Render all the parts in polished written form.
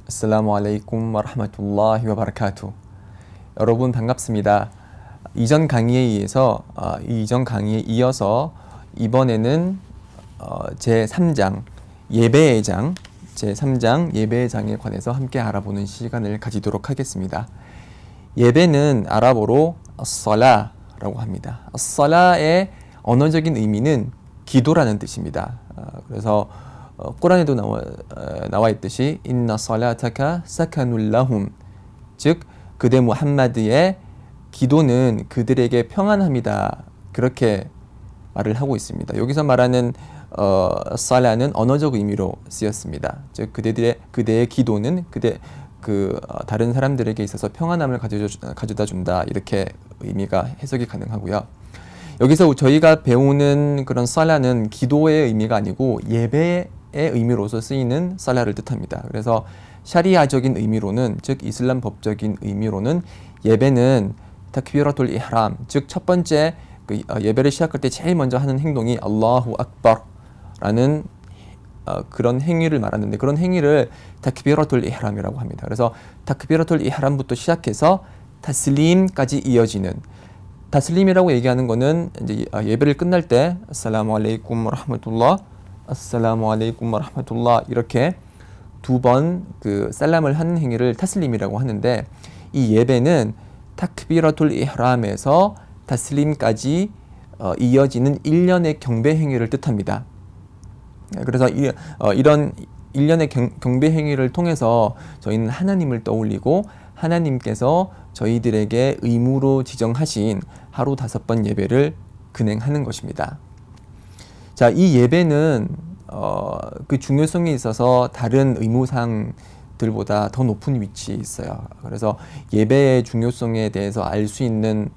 아슬라무 알레이쿰 와라흐마툴라히 와바라카투. 여러분 반갑습니다. 이전 강의에 이어서 이번에는 제3장 예배의 장 제3장 예배의 장에 관해서 함께 알아보는 시간을 가지도록 하겠습니다. 예배는 아랍어로 as-살라라고 합니다. as-살라의 언어적인 의미는 기도라는 뜻입니다. 그래서 꾸란에도 나와 있듯이 인나 살라타카 사카눌 라훔, 즉 그대 무함마드의 기도는 그들에게 평안함이다, 그렇게 말을 하고 있습니다. 여기서 말하는 살라는 언어적 의미로 쓰였습니다. 즉 그대의 기도는 다른 사람들에게 있어서 평안함을 가져다 준다, 이렇게 의미가 해석이 가능하고요. 여기서 저희가 배우는 그런 살라는 기도의 의미가 아니고 예배의 의미로서 쓰이는 살라를 뜻합니다. 그래서 샤리아적인 의미로는, 즉 이슬람 법적인 의미로는 예배는 타크비라툴 이흐람, 즉 첫 번째 예배를 시작할 때 제일 먼저 하는 행동이 알라후 악바라는 그런 행위를 말하는데, 그런 행위를 타크비라툴 이흐람이라고 합니다. 그래서 타크비라툴 이흐람부터 시작해서 타슬림까지 이어지는, 타슬림이라고 얘기하는 거는 이제 예배를 끝날 때 아슬라무 알레이쿰 와라흐마툴라히, 아슬라무 알레이쿰 와라흐마툴라히 이렇게 두 번 살람을 하는 행위를 타슬림이라고 하는데, 이 예배는 타크비라툴 이흐람에서 타슬림까지 이어지는 일련의 경배 행위를 뜻합니다. 그래서 이런 일련의 경배 행위를 통해서 저희는 하나님을 떠올리고 하나님께서 저희들에게 의무로 지정하신 하루 5번 예배를 근행하는 것입니다. 자, 이 예배는 그 중요성에 있어서 다른 의무사항들보다 더 높은 위치에 있어요. 그래서 예배의 중요성에 대해서 알 수 있는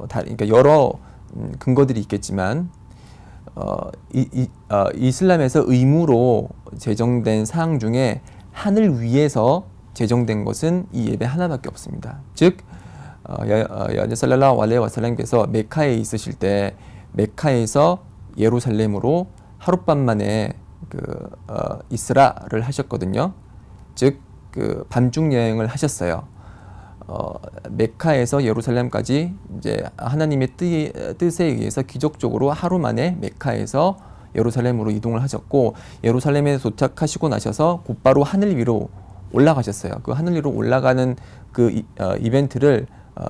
그러니까 여러 근거들이 있겠지만 이슬람에서 의무로 제정된 사항 중에 하늘 위에서 제정된 것은 이 예배 하나밖에 없습니다. 즉 야제 살랄라후 알레이히 와살람께서 메카에 있으실 때 메카에서 예루살렘으로 하룻밤 만에 이스라를 하셨거든요. 즉 밤중 여행을 하셨어요. 메카에서 예루살렘까지 이제 하나님의 뜻에 의해서 기적적으로 하루 만에 메카에서 예루살렘으로 이동을 하셨고, 예루살렘에 도착하시고 나셔서 곧바로 하늘 위로 올라가셨어요. 그 하늘 위로 올라가는 이벤트를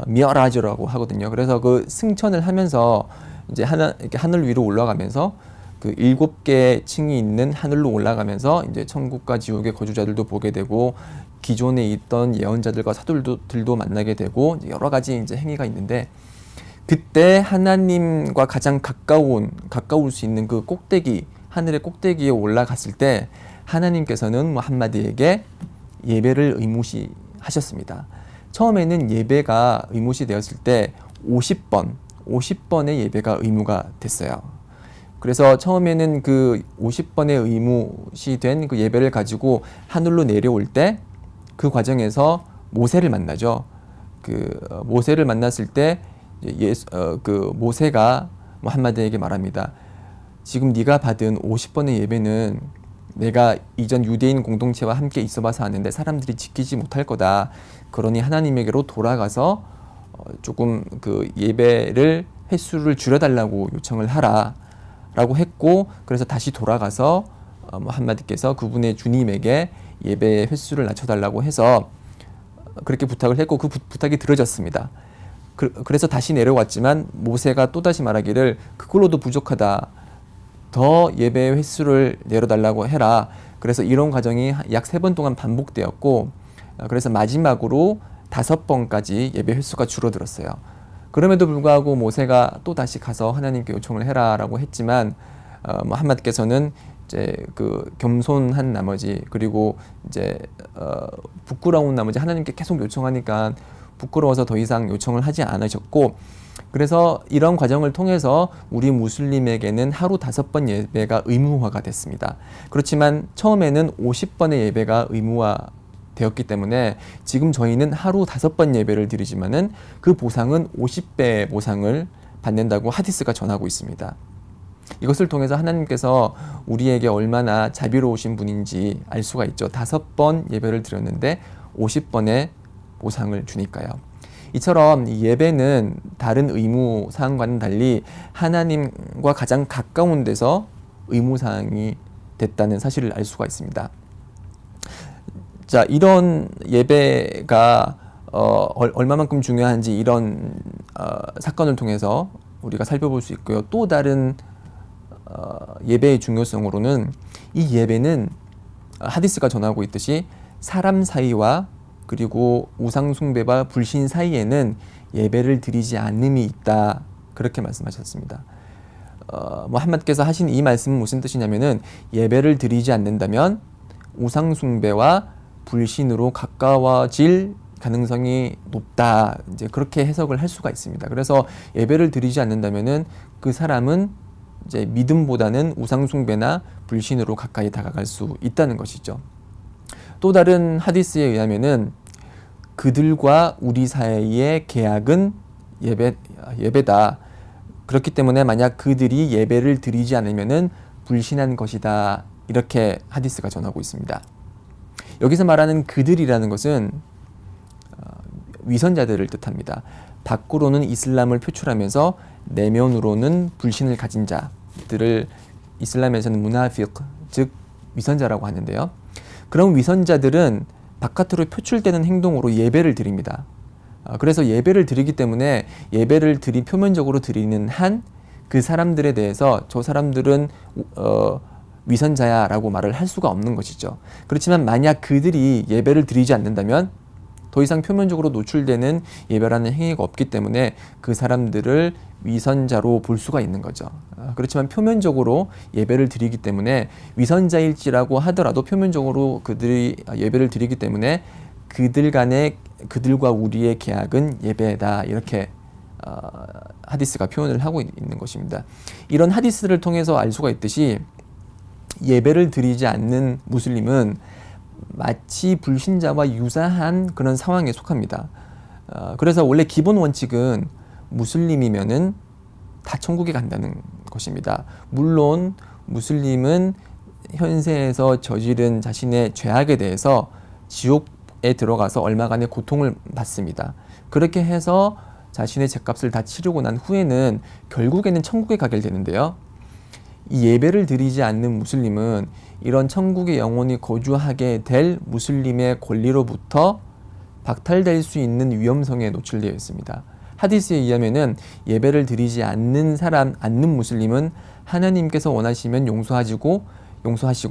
미어라즈라고 하거든요. 그래서 그 승천을 하면서 이제 이렇게 하늘 위로 올라가면서 7개의 층이 있는 하늘로 올라가면서 이제 천국과 지옥의 거주자들도 보게 되고, 기존에 있던 예언자들과 사도들도 만나게 되고, 여러 가지 이제 행위가 있는데, 그때 하나님과 가장 가까울 수 있는 그 꼭대기, 하늘의 꼭대기에 올라갔을 때 하나님께서는 무함마드에게 예배를 의무시하셨습니다. 처음에는 예배가 의무시 되었을 때 50번의 예배가 의무가 됐어요. 그래서 처음에는 그 50번의 의무시된 그 예배를 가지고 하늘로 내려올 때 그 과정에서 모세를 만나죠. 모세를 만났을 때 모세가 무함마드에게 말합니다. 지금 네가 받은 50번의 예배는 내가 이전 유대인 공동체와 함께 있어봐서 아는데 사람들이 지키지 못할 거다. 그러니 하나님에게로 돌아가서 조금 예배를 횟수를 줄여달라고 요청을 하라 라고 했고, 그래서 다시 돌아가서 무함마드께서 그분의 주님에게 예배의 횟수를 낮춰달라고 해서 그렇게 부탁을 했고, 그 부탁이 들어졌습니다. 그래서 다시 내려왔지만 모세가 또다시 말하기를 그걸로도 부족하다, 더 예배의 횟수를 내려달라고 해라. 그래서 이런 과정이 약 3번 동안 반복되었고, 그래서 마지막으로 5번까지 예배 횟수가 줄어들었어요. 그럼에도 불구하고 모세가 또 다시 가서 하나님께 요청을 해라라고 했지만 무함마드께서는 이제 겸손한 나머지, 그리고 이제 부끄러운 나머지 하나님께 계속 요청하니까 부끄러워서 더 이상 요청을 하지 않으셨고, 그래서 이런 과정을 통해서 우리 무슬림에게는 하루 5번 예배가 의무화가 됐습니다. 그렇지만 처음에는 50번의 예배가 의무화 되었기 때문에 지금 저희는 하루 5번 예배를 드리지만은 그 보상은 50배의 보상을 받는다고 하디스가 전하고 있습니다. 이것을 통해서 하나님께서 우리에게 얼마나 자비로우신 분인지 알 수가 있죠. 5번 예배를 드렸는데 50번의 보상을 주니까요. 이처럼 예배는 다른 의무 사항과는 달리 하나님과 가장 가까운 데서 의무 사항이 됐다는 사실을 알 수가 있습니다. 자, 이런 예배가 얼마만큼 중요한지 이런 사건을 통해서 우리가 살펴볼 수 있고요. 또 다른 예배의 중요성으로는 이 예배는 하디스가 전하고 있듯이 사람 사이와 그리고 우상 숭배와 불신 사이에는 예배를 드리지 않음이 있다, 그렇게 말씀하셨습니다. 하나님께서 하신 이 말씀은 무슨 뜻이냐면은 예배를 드리지 않는다면 우상 숭배와 불신으로 가까워질 가능성이 높다, 이제 그렇게 해석을 할 수가 있습니다. 그래서 예배를 드리지 않는다면은 그 사람은 이제 믿음보다는 우상 숭배나 불신으로 가까이 다가갈 수 있다는 것이죠. 또 다른 하디스에 의하면은 그들과 우리 사이의 계약은 예배다. 그렇기 때문에 만약 그들이 예배를 드리지 않으면은 불신한 것이다, 이렇게 하디스가 전하고 있습니다. 여기서 말하는 그들이라는 것은 위선자들을 뜻합니다. 밖으로는 이슬람을 표출하면서 내면으로는 불신을 가진 자들을 이슬람에서는 무나피q, 즉 위선자라고 하는데요. 그런 위선자들은 바깥으로 표출되는 행동으로 예배를 드립니다. 그래서 예배를 드리기 때문에 예배를 표면적으로 드리는 한 그 사람들에 대해서 저 사람들은 위선자야라고 말을 할 수가 없는 것이죠. 그렇지만 만약 그들이 예배를 드리지 않는다면 더 이상 표면적으로 노출되는 예배라는 행위가 없기 때문에 그 사람들을 위선자로 볼 수가 있는 거죠. 그렇지만 표면적으로 예배를 드리기 때문에 위선자일지라고 하더라도 표면적으로 그들이 예배를 드리기 때문에 그들과 우리의 계약은 예배다, 이렇게 하디스가 표현을 하고 있는 것입니다. 이런 하디스를 통해서 알 수가 있듯이 예배를 드리지 않는 무슬림은 마치 불신자와 유사한 그런 상황에 속합니다. 그래서 원래 기본 원칙은 무슬림이면은 다 천국에 간다는 것입니다. 물론 무슬림은 현세에서 저지른 자신의 죄악에 대해서 지옥에 들어가서 얼마간의 고통을 받습니다. 그렇게 해서 자신의 죄값을 다 치르고 난 후에는 결국에는 천국에 가게 되는데요. 이 예배를 드리지 않는 무슬림은 이런 천국에 영원히 거주하게 될 무슬림의 권리로부터 박탈될 수 있는 위험성에 노출되어 있습니다. 하디스에 의하면은 예배를 드리지 않는 무슬림은 하나님께서 원하시면 용서하시고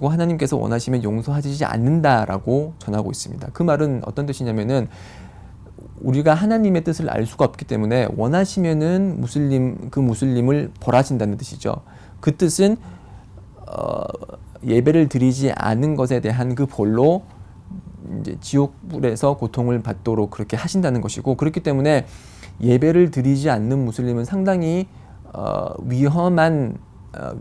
하나님께서 원하시면 용서하시지 않는다라고 전하고 있습니다. 그 말은 어떤 뜻이냐면은 우리가 하나님의 뜻을 알 수가 없기 때문에 원하시면은 그 무슬림을 벌하신다는 뜻이죠. 그 뜻은 예배를 드리지 않은 것에 대한 그 벌로 이제 지옥불에서 고통을 받도록 그렇게 하신다는 것이고, 그렇기 때문에 예배를 드리지 않는 무슬림은 상당히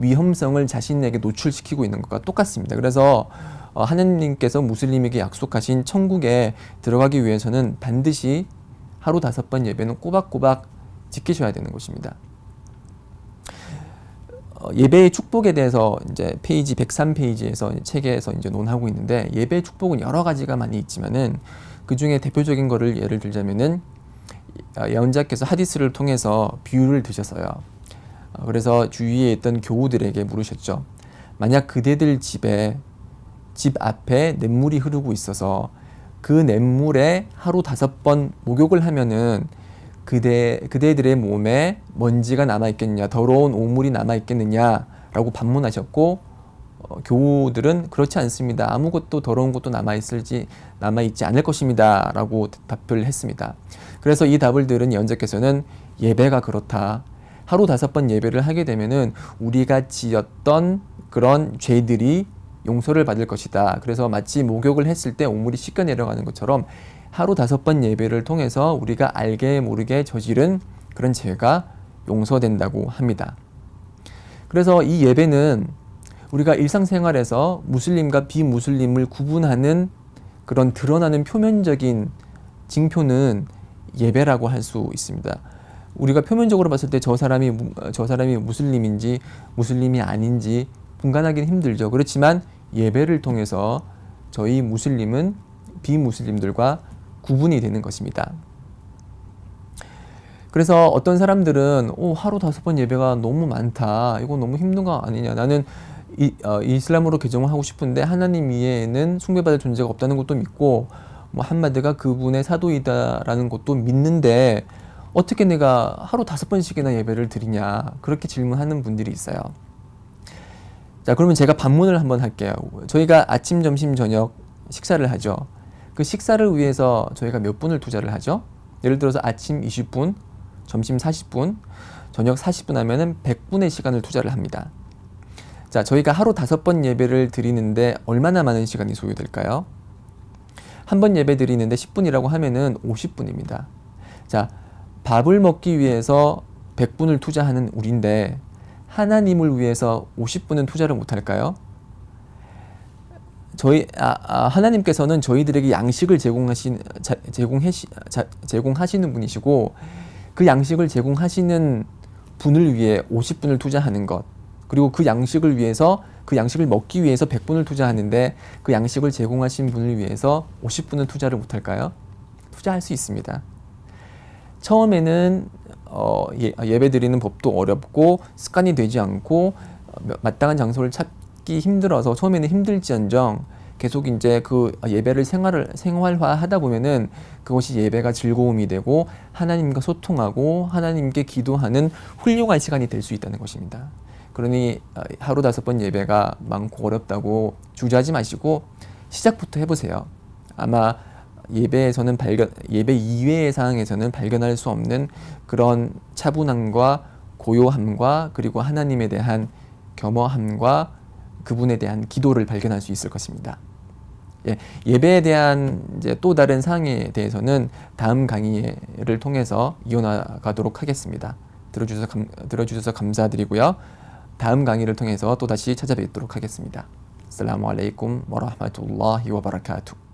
위험성을 자신에게 노출시키고 있는 것과 똑같습니다. 그래서 하나님께서 무슬림에게 약속하신 천국에 들어가기 위해서는 반드시 하루 5번 예배는 꼬박꼬박 지키셔야 되는 것입니다. 예배의 축복에 대해서 이제 페이지 103페이지에서 책에서 이제 논하고 있는데, 예배의 축복은 여러 가지가 많이 있지만은 그 중에 대표적인 거를 예를 들자면은 예언자께서 하디스를 통해서 비유를 드셨어요. 그래서 주위에 있던 교우들에게 물으셨죠. 만약 그대들 집 앞에 냇물이 흐르고 있어서 그 냇물에 하루 5번 목욕을 하면은 그대들의 몸에 먼지가 남아있겠느냐, 더러운 오물이 남아있겠느냐라고 반문하셨고, 교우들은 그렇지 않습니다. 아무것도 더러운 것도 남아있지 않을 것입니다 라고 답을 했습니다. 그래서 이 답을 들은 예언자께서는 예배가 그렇다. 하루 5번 예배를 하게 되면은 우리가 지었던 그런 죄들이 용서를 받을 것이다. 그래서 마치 목욕을 했을 때 오물이 씻겨 내려가는 것처럼 하루 5번 예배를 통해서 우리가 알게 모르게 저지른 그런 죄가 용서된다고 합니다. 그래서 이 예배는 우리가 일상생활에서 무슬림과 비무슬림을 구분하는 그런 드러나는 표면적인 징표는 예배라고 할 수 있습니다. 우리가 표면적으로 봤을 때 저 사람이 무슬림인지 무슬림이 아닌지 분간하기는 힘들죠. 그렇지만 예배를 통해서 저희 무슬림은 비무슬림들과 구분이 되는 것입니다. 그래서 어떤 사람들은 하루 5번 예배가 너무 많다. 이거 너무 힘든 거 아니냐. 나는 이슬람으로 개종을 하고 싶은데 하나님 이외에는 숭배받을 존재가 없다는 것도 믿고 무함마드가 그분의 사도이다라는 것도 믿는데 어떻게 내가 하루 5번씩이나 예배를 드리냐. 그렇게 질문하는 분들이 있어요. 자, 그러면 제가 반문을 한번 할게요. 저희가 아침, 점심, 저녁 식사를 하죠. 그 식사를 위해서 저희가 몇 분을 투자를 하죠? 예를 들어서 아침 20분, 점심 40분, 저녁 40분 하면은 100분의 시간을 투자를 합니다. 자, 저희가 하루 5번 예배를 드리는데 얼마나 많은 시간이 소요될까요? 한 번 예배 드리는데 10분이라고 하면은 50분입니다. 자, 밥을 먹기 위해서 100분을 투자하는 우리인데 하나님을 위해서 50분은 투자를 못할까요? 하나님께서는 저희들에게 양식을 제공하시는 분이시고 그 양식을 제공하시는 분을 위해 50분을 투자하는 것, 그리고 그 양식을 먹기 위해서 100분을 투자하는데 그 양식을 제공하신 분을 위해서 50분은 투자를 못할까요? 투자할 수 있습니다. 처음에는 예배 드리는 법도 어렵고 습관이 되지 않고 마땅한 장소를 찾기 힘들어서 처음에는 힘들지언정 계속 이제 그 예배를 생활화하다 보면은 그것이 예배가 즐거움이 되고 하나님과 소통하고 하나님께 기도하는 훌륭한 시간이 될 수 있다는 것입니다. 그러니 하루 5번 예배가 많고 어렵다고 주저하지 마시고 시작부터 해보세요. 아마 예배 이외의 상황에서는 발견할 수 없는 그런 차분함과 고요함과 그리고 하나님에 대한 겸허함과 그분에 대한 기도를 발견할 수 있을 것입니다. 예배에 대한 이제 또 다른 사항에 대해서는 다음 강의를 통해서 이어나가도록 하겠습니다. 들어주셔서 감사드리고요. 다음 강의를 통해서 또 다시 찾아뵙도록 하겠습니다. 아스살라무 알라이쿰 와라흐마투ல்லா히 와바라카투.